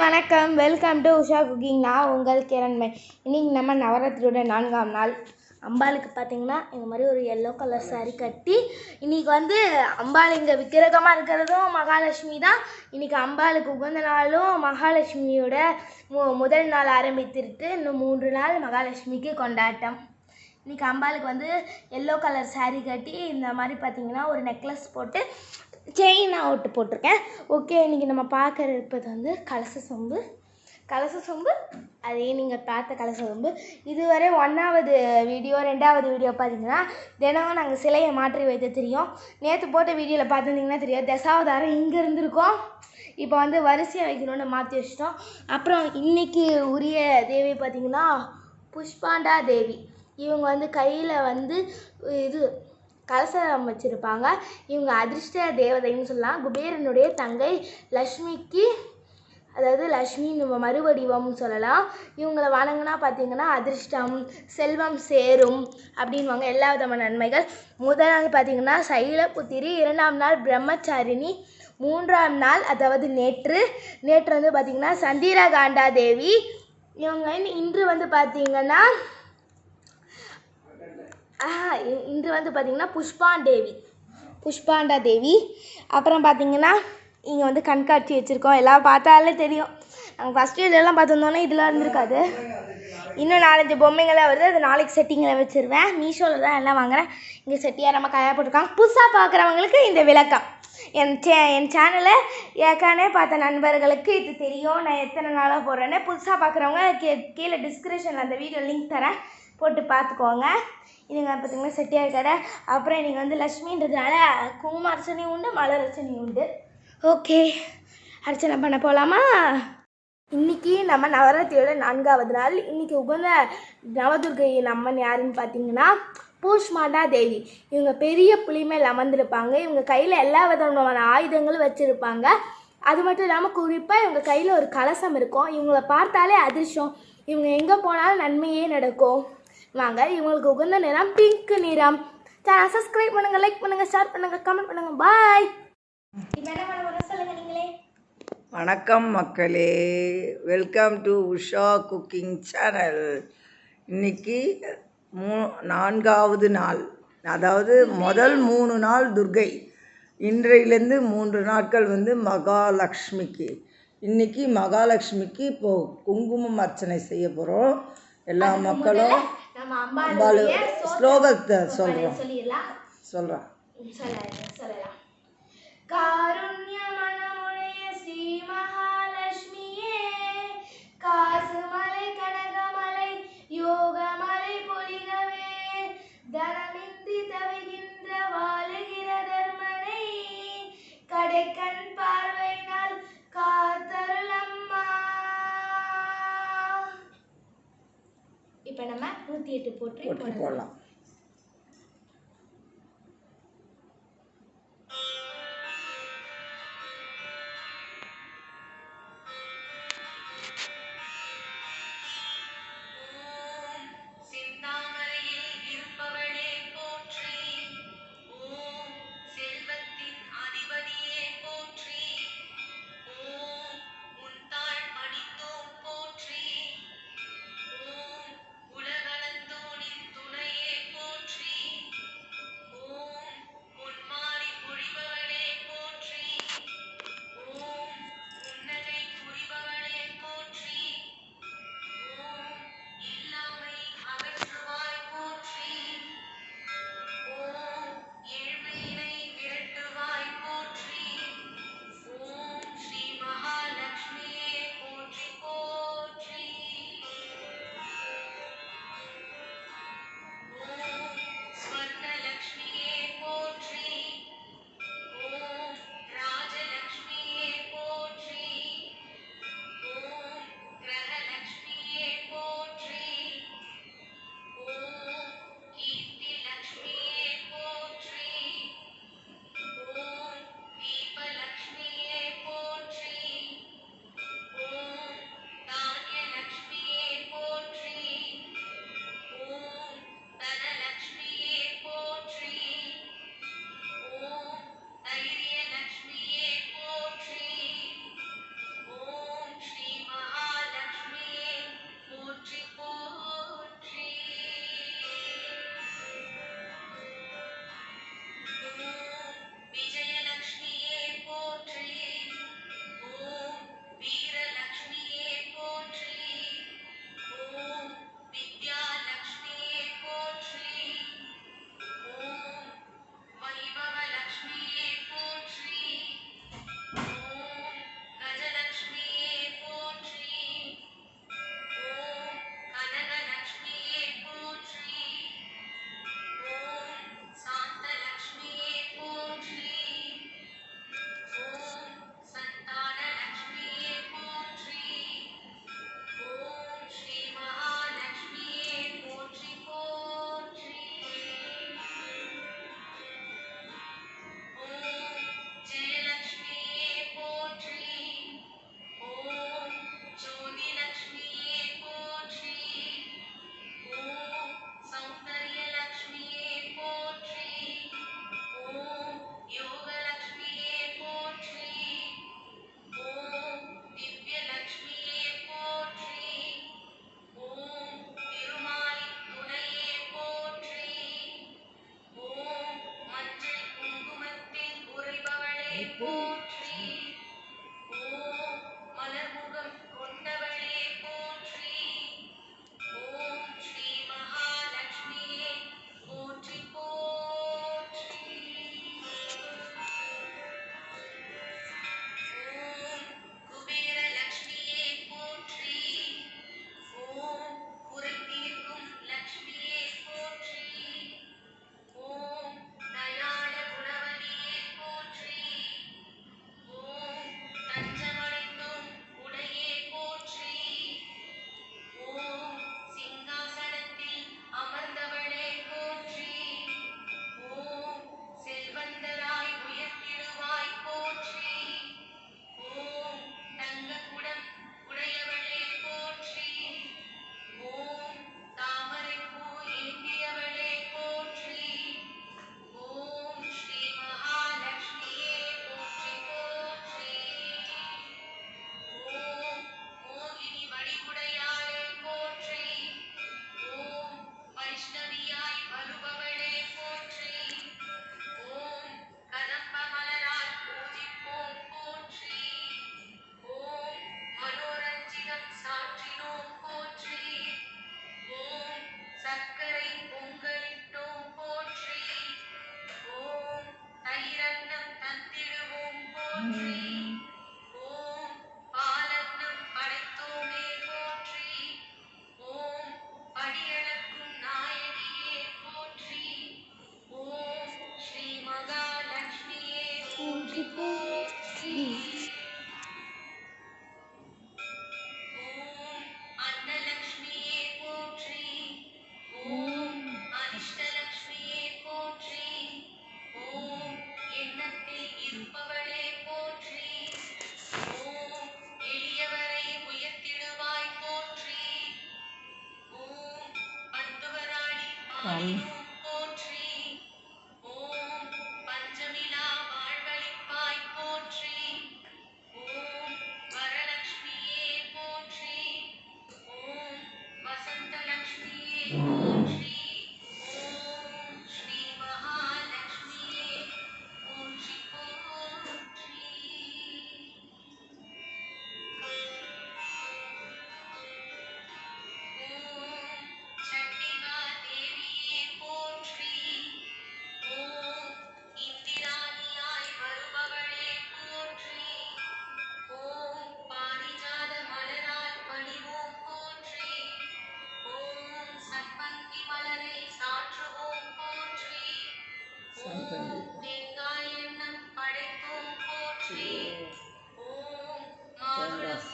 வணக்கம். Welcome to Usha cooking. நான் உங்கள் கிரண்மை. இன்றைக்கி நம்ம நவராத்திரியோட 4ஆம் நாள். அம்பாளுக்கு பார்த்திங்கன்னா இந்த மாதிரி ஒரு எல்லோ கலர் சாரீ கட்டி இன்றைக்கி அம்பாள் இங்கே விக்கிரகமாக இருக்கிறதும் மகாலட்சுமி தான். இன்றைக்கி அம்பாளுக்கு உகந்த நாளும் மகாலட்சுமியோட முதல் நாள் ஆரம்பித்திருக்கு. இன்னும் 3 நாள் மகாலட்சுமிக்கு கொண்டாட்டம். இன்றைக்கி அம்பாளுக்கு எல்லோ கலர் சாரீ கட்டி இந்த மாதிரி பார்த்திங்கன்னா ஒரு நெக்லஸ் போட்டு செயின் அவுட்டு போட்டிருக்கேன். ஓகே, இன்றைக்கி நம்ம பார்க்குற இருப்பது கலச சொம்பு. அதே நீங்கள் பார்த்த கலச சொம்பு. இதுவரை 1வது வீடியோ 2வது வீடியோ பார்த்தீங்கன்னா தினமும் நாங்கள் சிலையை மாற்றி வைத்து தெரியும். நேற்று போட்ட வீடியோவில் பார்த்துருந்தீங்கன்னா தெரியும், தசாவதாரம் இங்கே இருந்திருக்கோம். இப்போ வரிசையை வைக்கணும்னு மாற்றி வச்சிட்டோம். அப்புறம் இன்றைக்கி உரிய தேவி பார்த்திங்கன்னா புஷ்பாண்டா தேவி. இவங்க கையில் இது கலசம் வச்சுருப்பாங்க. இவங்க அதிர்ஷ்ட தேவதைன்னு சொல்லலாம். குபேரனுடைய தங்கை லக்ஷ்மிக்கு, அதாவது லக்ஷ்மி நம்ம மறுவடிவம்னு சொல்லலாம். இவங்களை வணங்கினா பார்த்திங்கன்னா அதிர்ஷ்டம் செல்வம் சேரும் அப்படின்வாங்க. எல்லா விதமான நன்மைகள். முதல் நாள் பார்த்திங்கன்னா சைலபுத்திரி, 2ஆம் நாள் பிரம்மச்சாரிணி, 3ஆம் நாள் அதாவது நேற்று பார்த்திங்கன்னா சந்திரகாண்டா தேவி. இவங்க இன்று பார்த்திங்கன்னா பார்த்திங்கன்னா புஷ்பாண்டா தேவி. அப்புறம் பார்த்திங்கன்னா இங்கே கண்காட்சி வச்சுருக்கோம். எல்லாம் பார்த்தாலே தெரியும். நாங்கள் ஃபஸ்ட்டு இதெல்லாம் பார்த்துருந்தோன்னே இதெல்லாம் இருந்திருக்காது. இன்னும் 4-5 பொம்மைங்களாம் வருது. அது நாளைக்கு செட்டிங்கில் வச்சுருவேன். மீஷோவில் தான் எல்லாம் வாங்குகிறேன். இங்கே செட்டியாக நம்ம கையாக போட்டிருக்காங்க. புதுசாக பார்க்குறவங்களுக்கு இந்த விளக்கம். என் சேனலை ஏற்கனவே பார்த்த நண்பர்களுக்கு இது தெரியும், நான் எத்தனை நாளாக போடுறேன்னு. புதுசாக பார்க்குறவங்க கீழே டிஸ்கிரிப்ஷனில் அந்த வீடியோ லிங்க் தரேன், போட்டு பார்த்துக்கோங்க. இதுங்க பார்த்திங்கன்னா செட்டியார் கடை. அப்புறம் இன்றைக்கி லக்ஷ்மின்றதுனால குங்கும அர்ச்சனை உண்டு, மலர் அர்ச்சனை உண்டு. ஓகே, அர்ச்சனை பண்ண போகலாமா? இன்றைக்கி நம்ம நவராத்திரியோட 4வது நாள். இன்றைக்கி உகந்த நவதுர்கை அம்மன் யாருன்னு பார்த்தீங்கன்னா புஷ்பாண்டா தேவி. இவங்க பெரிய புலி மேல் அமர்ந்திருப்பாங்க. இவங்க கையில் எல்லா விதமான ஆயுதங்களும் வச்சுருப்பாங்க. அது மட்டும் இல்லாமல் குறிப்பாக இவங்க கையில் ஒரு கலசம் இருக்கும். இவங்களை பார்த்தாலே அதிர்ஷ்டம். இவங்க எங்கே போனாலும் நன்மையே நடக்கும். வாங்க, இவங்களுக்கு உகந்த நிறம் பிங்க் நிறம். சேனல் சப்ஸ்கிரைப் பண்ணுங்கள், லைக் பண்ணுங்கள், ஷேர் பண்ணுங்கள், கமெண்ட் பண்ணுங்கள். பாய். இப்போ என்ன பண்ண போகிறோம் சொல்லுங்கள் நீங்களே. வணக்கம் மக்களே, welcome to Usha cooking channel. இன்னைக்கு 4வது நாள், அதாவது முதல் 3 நாள் துர்கை. இன்றையிலேருந்து 3 நாட்கள் மகாலட்சுமிக்கு. இன்றைக்கி மகாலட்சுமிக்கு இப்போது குங்குமம் அர்ச்சனை செய்ய போகிறோம். எல்லா மக்களும் ஸ்லோகத்தை சொல்கிறேன். காருண்யமனமுடைய ஸ்ரீ மகாலட்சுமியே, காசுமலை கனகமலை யோகமலை பொலிகவே, தனமின்றி தவிகின்ற வாழுகிற தர்மனை, கடைக்கண் பார்வையினால் காத்தருளம்மா. இப்போ நம்ம 108 போட்டு போடலாம். கம் சம்பங்கி தேங்காய்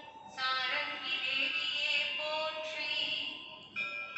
சாதம் வாங்கி வந்து வைக்கணும்.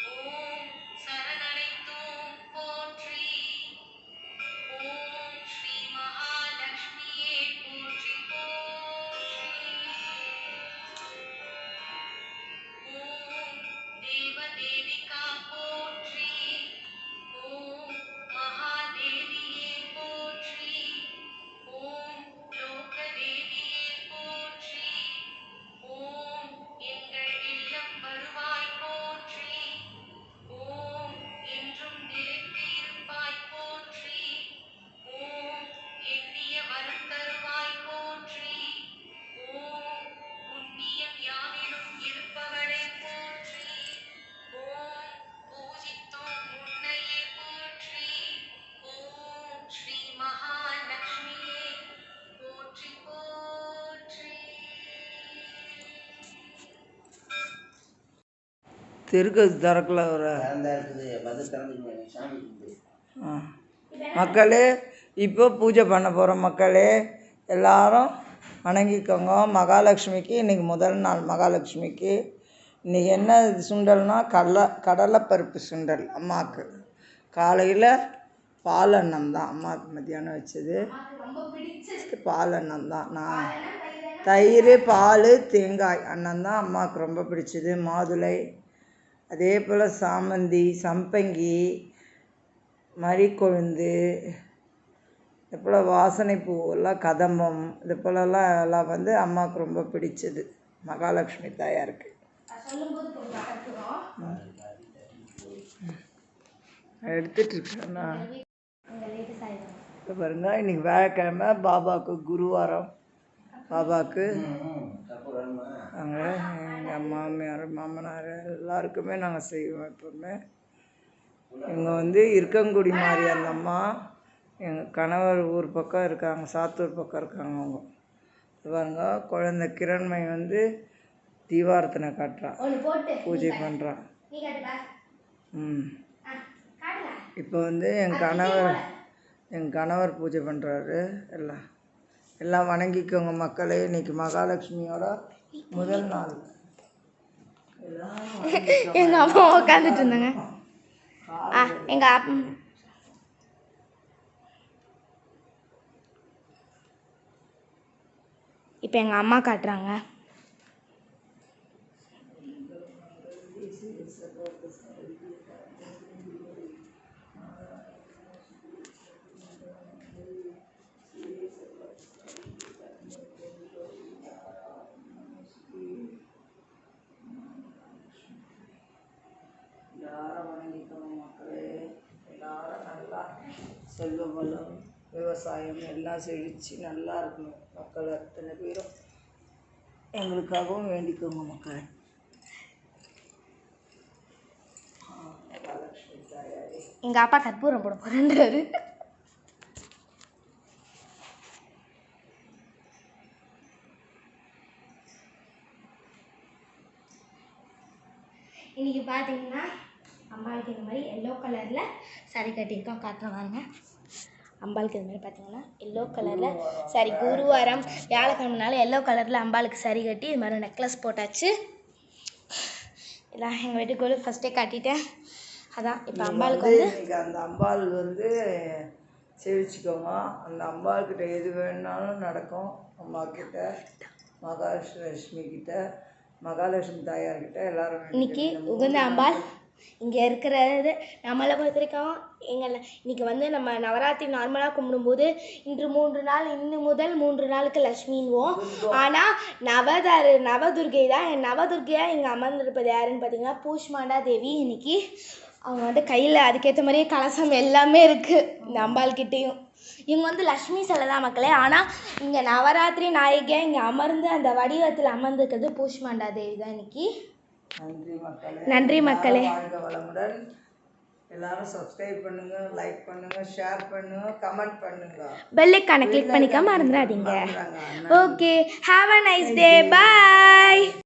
தெருக்கு திறக்கல ஒரு மக்களே. இப்போ பூஜை பண்ண போகிறோம் மக்களே. எல்லாரும் வணங்கிக்கோங்க. மகாலட்சுமிக்கு இன்றைக்கி முதல் நாள். மகாலட்சுமிக்கு இன்றைக்கி என்ன சுண்டல்னா கடலைப்பருப்பு சுண்டல். அம்மாவுக்கு காலையில் பால் அன்னம் தான். அம்மாவுக்கு மத்தியானம் வச்சது பால் அன்னம் தான். நான் தயிர் பால் தேங்காய் அன்னம் தான் அம்மாவுக்கு ரொம்ப பிடிச்சது. மாதுளை, அதே போல் சாமந்தி, சம்பங்கி, மறிக்கொழுந்து, இது போல் வாசனை பூ எல்லாம், கதம்பம், இது போலலாம் எல்லாம் வந்து அம்மாவுக்கு ரொம்ப பிடிச்சது. மகாலட்சுமி தாயாருக்கு. சொல்லும்போது கொஞ்சம் அடக்குறோம். எடுத்துட்டு இருக்கேண்ணா. அங்கே லேட்டு சாயிடும். இப்போ பாருங்க, இன்னைக்கு வியாழக்கிழமை, பாபாவுக்கு குருவாரம். பாபாவுக்கு நாங்கள் எங்கள் மாமியார் மாமனார் எல்லாருக்குமே நாங்கள் செய்வோம் எப்போவுமே. இவங்க வந்து இருக்கங்குடி மாதிரி அந்த அம்மா எங்கள் கணவர் ஊர் பக்கம் இருக்காங்க, சாத்தூர் பக்கம் இருக்காங்க அவங்க. இது பாருங்க, குழந்தை கிரண்மை வந்து தீவார்த்தனை காட்டுறான், பூஜை பண்ணுறான். இப்போ வந்து என் கணவர் பூஜை பண்ணுறாரு. எல்லாம் வணங்கிக்கோங்க மக்களே. இன்னைக்கு மகாலட்சுமியோட முதல் நாள். எங்கள் அம்மா உட்காந்துட்டு இருந்தாங்க. எங்கள் இப்போ எங்கள் அம்மா காட்டுறாங்க. எல்லாரும் வணங்கிக்கணும் மக்களே. எல்லாரும் நல்லா செல்வ வளம், விவசாயம் எல்லாம் செழித்து நல்லா இருக்கணும். மக்கள் அத்தனை பேரும் எங்களுக்காகவும் வேண்டிக்கோங்க மக்கள். மகாலட்சுமி தாயாரே. எங்கள் அப்பா கற்பூரம் போட போகிறாரு. இன்றைக்கி பார்த்தீங்கன்னா அம்பாளுக்கு இந்த மாதிரி எல்லோ கலரில் சாரி கட்டியிருக்கோம். காட்டுறவாங்க. அம்பாளுக்கு இது மாதிரி பார்த்தீங்கன்னா எல்லோ கலரில் சாரி, குருவாரம் வியாழக்கிழமைனால எல்லோ கலரில் அம்பாளுக்கு சாரி கட்டி இது மாதிரி நெக்லஸ் போட்டாச்சு. இதான் எங்கள் வீட்டுக்குள்ளே ஃபஸ்ட்டே காட்டிட்டேன். அதான் இப்போ அம்பாளுக்கு வந்து இன்றைக்கி அந்த அம்பாள் வந்து செவிச்சுக்கோங்க. அந்த அம்பாள்கிட்ட எது வேணுனாலும் நடக்கும். அம்மாக்கிட்ட, மகாலட்சுமி கிட்ட, மகாலட்சுமி தாயார்கிட்ட எல்லாரும் இன்னைக்கு உகந்த அம்பாள் இங்கே இருக்கிறது. நம்மளை பொறுத்த வரைக்கும் இன்னைக்கு வந்து நம்ம நவராத்திரி நார்மலாக கும்பிடும்போது இன்று 3 நாள், இன்னும் முதல் 3 நாளுக்கு லக்ஷ்மின்வோம். ஆனால் நவதுர்கை தான். நவதுர்கையாக இங்கே அமர்ந்திருப்பது யாருன்னு பார்த்தீங்கன்னா பூஷ்மாண்டா தேவி. இன்னைக்கு அவங்க வந்து கையில் அதுக்கேற்ற மாதிரியே கலசம் எல்லாமே இருக்குது இந்த அம்பாள்கிட்டையும். இவங்க வந்து லக்ஷ்மி சிலை தான் மக்களே. ஆனால் இங்கே நவராத்திரி நாயகியாக இங்கே அமர்ந்து அந்த வடிவத்தில் அமர்ந்துருக்கிறது பூஷ்மாண்டா தேவி தான் இன்னைக்கு. நன்றி மக்களே. நன்றி மக்களே. வாழ்க வளமுடன். எல்லாரும் சப்ஸ்கிரைப் பண்ணுங்க, லைக் பண்ணுங்க, ஷேர் பண்ணுங்க, கமெண்ட் பண்ணுங்க. பெல் ஐகானை கிளிக் பண்ணிக்காம மறந்துடாதீங்க. Okay, have a nice day. Bye.